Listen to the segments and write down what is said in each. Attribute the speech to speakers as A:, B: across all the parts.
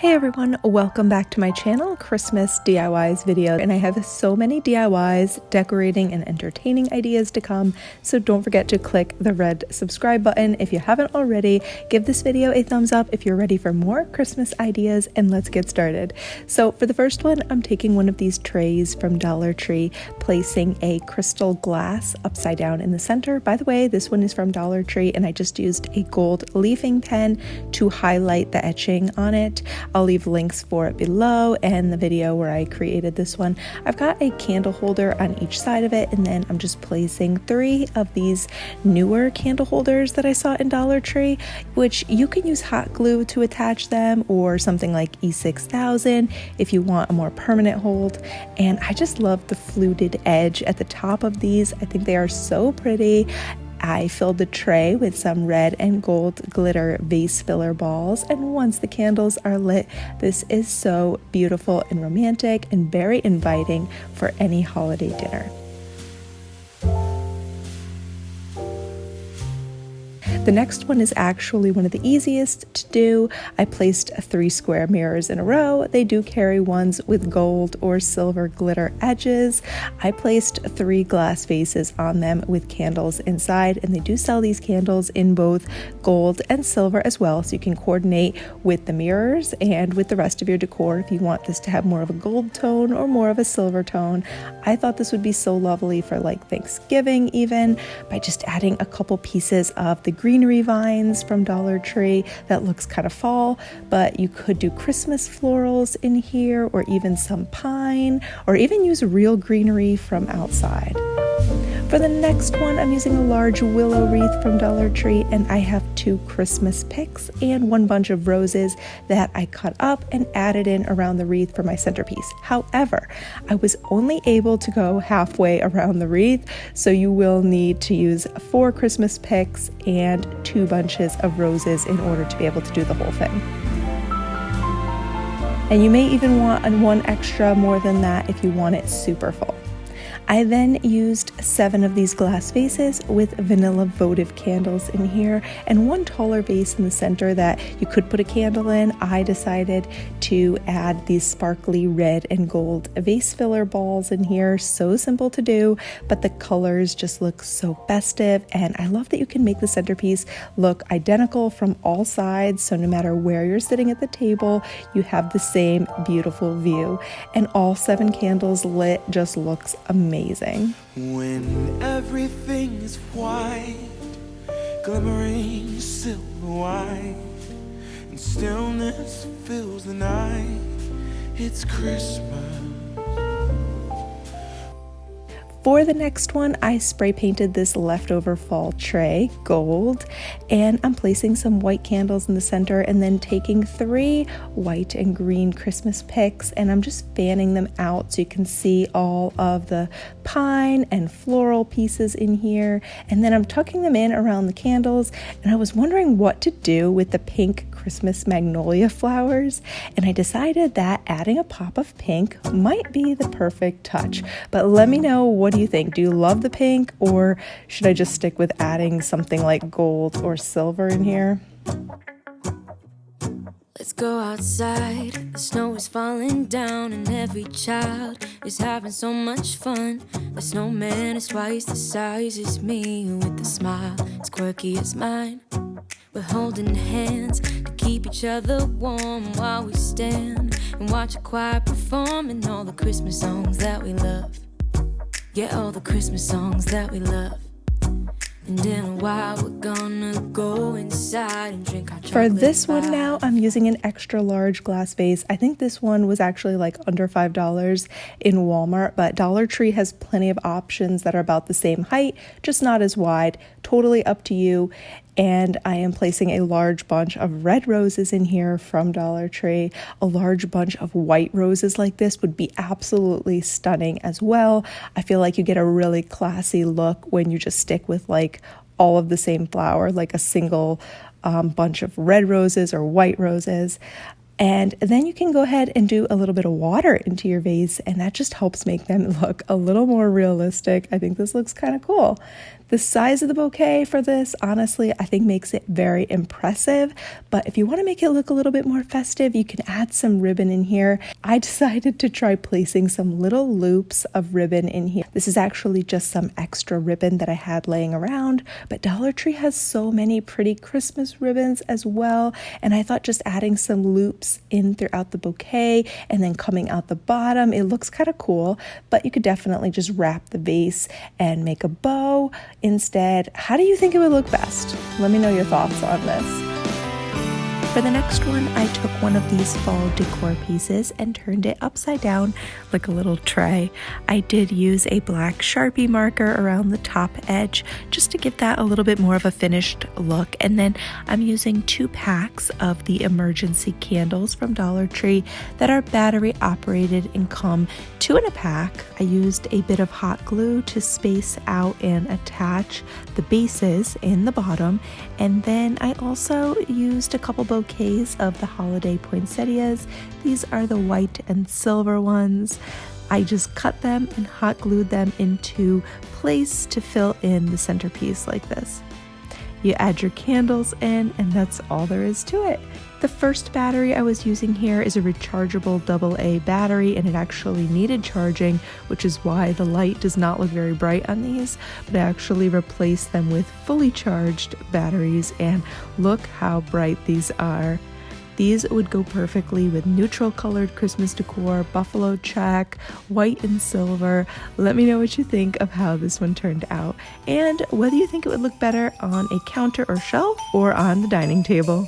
A: Hey everyone, welcome back to my channel, Christmas DIYs video, and I have so many DIYs, decorating and entertaining ideas to come, so don't forget to click the red subscribe button if you haven't already. Give this video a thumbs up if you're ready for more Christmas ideas, and let's get started. So for the first one, I'm taking one of these trays from Dollar Tree, placing a crystal glass upside down in the center. By the way, this one is from Dollar Tree, and I just used a gold leafing pen to highlight the etching on it. I'll leave links for it below and the video where I created this one. I've got a candle holder on each side of it, and then I'm just placing 3 of these newer candle holders that I saw in Dollar Tree, which you can use hot glue to attach them or something like E6000 if you want a more permanent hold. And I just love the fluted edge at the top of these. I think they are so pretty. I filled the tray with some red and gold glitter vase filler balls, and once the candles are lit, this is so beautiful and romantic and very inviting for any holiday dinner. The next one is actually one of the easiest to do. I placed 3 square mirrors in a row. They do carry ones with gold or silver glitter edges. I placed 3 glass vases on them with candles inside, and they do sell these candles in both gold and silver as well, so you can coordinate with the mirrors and with the rest of your decor if you want this to have more of a gold tone or more of a silver tone. I thought this would be so lovely for like Thanksgiving even, by just adding a couple pieces of the greenery vines from Dollar Tree that looks kind of fall, but you could do Christmas florals in here, or even some pine, or even use real greenery from outside. For the next one, I'm using a large willow wreath from Dollar Tree, and I have 2 Christmas picks and 1 bunch of roses that I cut up and added in around the wreath for my centerpiece. However, I was only able to go halfway around the wreath, so you will need to use 4 Christmas picks and 2 bunches of roses in order to be able to do the whole thing. And you may even want 1 extra more than that if you want it super full. I then used 7 of these glass vases with vanilla votive candles in here, and 1 taller vase in the center that you could put a candle in. I decided to add these sparkly red and gold vase filler balls in here. So simple to do, but the colors just look so festive, and I love that you can make the centerpiece look identical from all sides, so no matter where you're sitting at the table, you have the same beautiful view. And all 7 candles lit just looks amazing.
B: When everything is white, glimmering silver white, and stillness fills the night, it's Christmas.
A: For the next one, I spray painted this leftover fall tray gold, and I'm placing some white candles in the center, and then taking 3 white and green Christmas picks, and I'm just fanning them out so you can see all of the pine and floral pieces in here. And then I'm tucking them in around the candles, and I was wondering what to do with the pink Christmas magnolia flowers, and I decided that adding a pop of pink might be the perfect touch. But let me know, what do you think? Do you love the pink, or should I just stick with adding something like gold or silver in here?
C: Let's go outside, the snow is falling down and every child is having so much fun. The snowman is twice the size as me, with a smile as quirky as mine. We're holding hands to keep each other warm while we stand and watch a choir performing all the Christmas songs that we love. Yeah, all the Christmas songs that we love. And in a while we're gonna go inside and drink our chocolate
A: For this
C: pie.
A: one now, I'm using an extra large glass vase. I think this one was actually like under $5 in Walmart, but Dollar Tree has plenty of options that are about the same height, just not as wide. Totally up to you. And I am placing a large bunch of red roses in here from Dollar Tree. A large bunch of white roses like this would be absolutely stunning as well. I feel like you get a really classy look when you just stick with like all of the same flower, like a single bunch of red roses or white roses. And then you can go ahead and do a little bit of water into your vase, and that just helps make them look a little more realistic. I think this looks kind of cool. The size of the bouquet for this, honestly, I think makes it very impressive. But if you want to make it look a little bit more festive, you can add some ribbon in here. I decided to try placing some little loops of ribbon in here. This is actually just some extra ribbon that I had laying around, but Dollar Tree has so many pretty Christmas ribbons as well. And I thought just adding some loops in throughout the bouquet and then coming out the bottom, it looks kind of cool. But you could definitely just wrap the vase and make a bow instead. How do you think it would look best? Let me know your thoughts on this. For the next one, I took one of these fall decor pieces and turned it upside down like a little tray. I did use a black Sharpie marker around the top edge just to give that a little bit more of a finished look. And then I'm using 2 packs of the emergency candles from Dollar Tree that are battery operated and come 2 in a pack. I used a bit of hot glue to space out and attach the bases in the bottom. And then I also used a couple bouquets of the holiday poinsettias. These are the white and silver ones. I just cut them and hot glued them into place to fill in the centerpiece like this. You add your candles in, and that's all there is to it. The first battery I was using here is a rechargeable AA battery, and it actually needed charging, which is why the light does not look very bright on these, but I actually replaced them with fully charged batteries, and look how bright these are. These would go perfectly with neutral colored Christmas decor, buffalo check, white and silver. Let me know what you think of how this one turned out, and whether you think it would look better on a counter or shelf or on the dining table.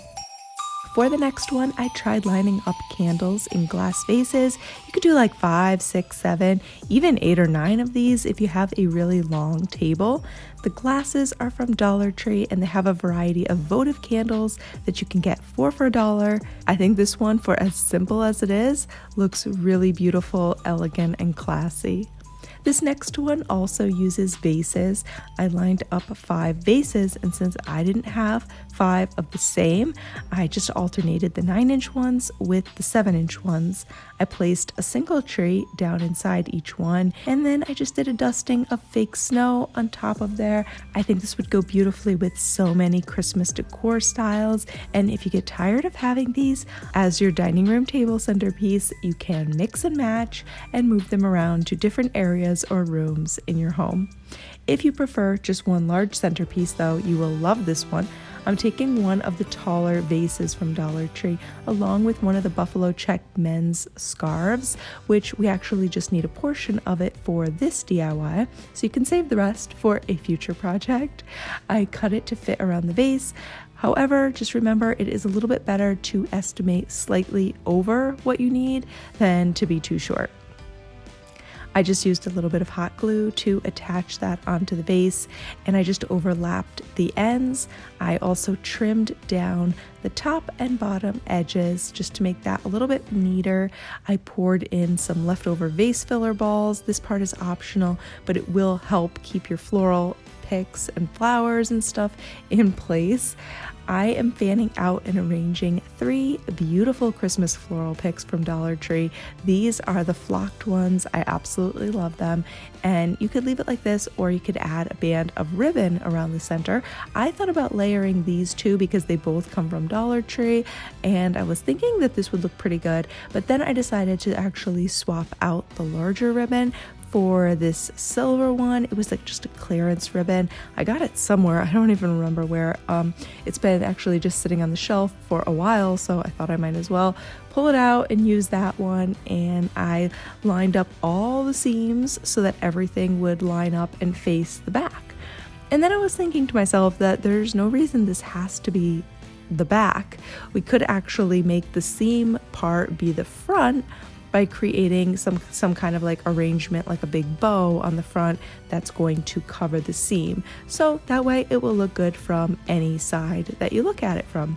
A: For the next one, I tried lining up candles in glass vases. You could do like 5, 6, 7, even 8 or 9 of these if you have a really long table. The glasses are from Dollar Tree, and they have a variety of votive candles that you can get for $1. I think this one, for as simple as it is, looks really beautiful, elegant, and classy. This next one also uses vases. I lined up 5 vases, and since I didn't have 5 of the same, I just alternated the 9-inch ones with the 7-inch ones. I placed a single tree down inside each one, and then I just did a dusting of fake snow on top of there. I think this would go beautifully with so many Christmas decor styles, and if you get tired of having these as your dining room table centerpiece, you can mix and match and move them around to different areas or rooms in your home. If you prefer just one large centerpiece though, you will love this one. I'm taking one of the taller vases from Dollar Tree along with one of the buffalo check men's scarves, which we actually just need a portion of it for this DIY, so you can save the rest for a future project. I cut it to fit around the vase. However, just remember it is a little bit better to estimate slightly over what you need than to be too short. I just used a little bit of hot glue to attach that onto the vase, and I just overlapped the ends. I also trimmed down the top and bottom edges just to make that a little bit neater. I poured in some leftover vase filler balls. This part is optional, but it will help keep your floral picks and flowers and stuff in place. I am fanning out and arranging 3 beautiful Christmas floral picks from Dollar Tree. These are the flocked ones. I absolutely love them. And you could leave it like this, or you could add a band of ribbon around the center. I thought about layering these 2 because they both come from Dollar Tree, and I was thinking that this would look pretty good, but then I decided to actually swap out the larger ribbon for this silver one. It was like just a clearance ribbon. I got it somewhere. I don't even remember where. It's been actually just sitting on the shelf for a while, so I thought I might as well pull it out and use that one. And I lined up all the seams so that everything would line up and face the back. And then I was thinking to myself that there's no reason this has to be the back. We could actually make the seam part be the front by creating some kind of like arrangement, like a big bow on the front that's going to cover the seam. So that way it will look good from any side that you look at it from.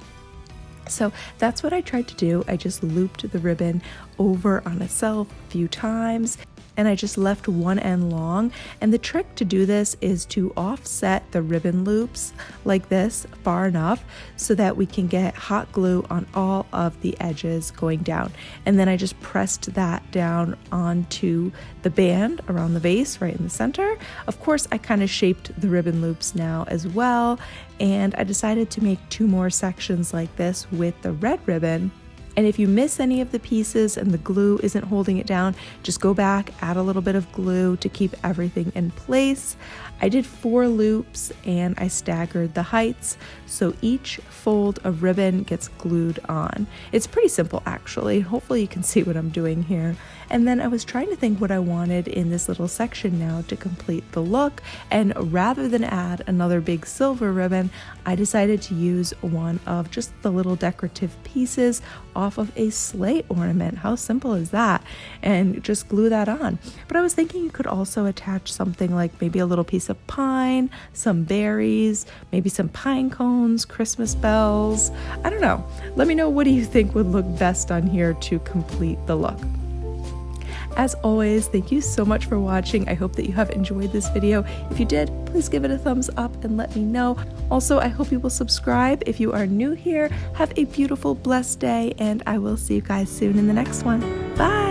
A: So that's what I tried to do. I just looped the ribbon over on itself a few times. and I just left one end long. And the trick to do this is to offset the ribbon loops like this far enough so that we can get hot glue on all of the edges going down. And then I just pressed that down onto the band around the vase right in the center. Of course, I kind of shaped the ribbon loops now as well, and I decided to make 2 more sections like this with the red ribbon. And if you miss any of the pieces and the glue isn't holding it down, just go back, add a little bit of glue to keep everything in place. I did 4 loops and I staggered the heights, so each fold of ribbon gets glued on. It's pretty simple actually. Hopefully you can see what I'm doing here. And then I was trying to think what I wanted in this little section now to complete the look, and rather than add another big silver ribbon, I decided to use one of just the little decorative pieces off of a slate ornament. How simple is that? And just glue that on. But I was thinking you could also attach something like maybe a little piece of pine, some berries, maybe some pine cones, Christmas bells. I don't know. Let me know, what do you think would look best on here to complete the look? As always, thank you so much for watching. I hope that you have enjoyed this video. If you did, please give it a thumbs up and let me know. Also, I hope you will subscribe if you are new here. Have a beautiful, blessed day, and I will see you guys soon in the next one. Bye!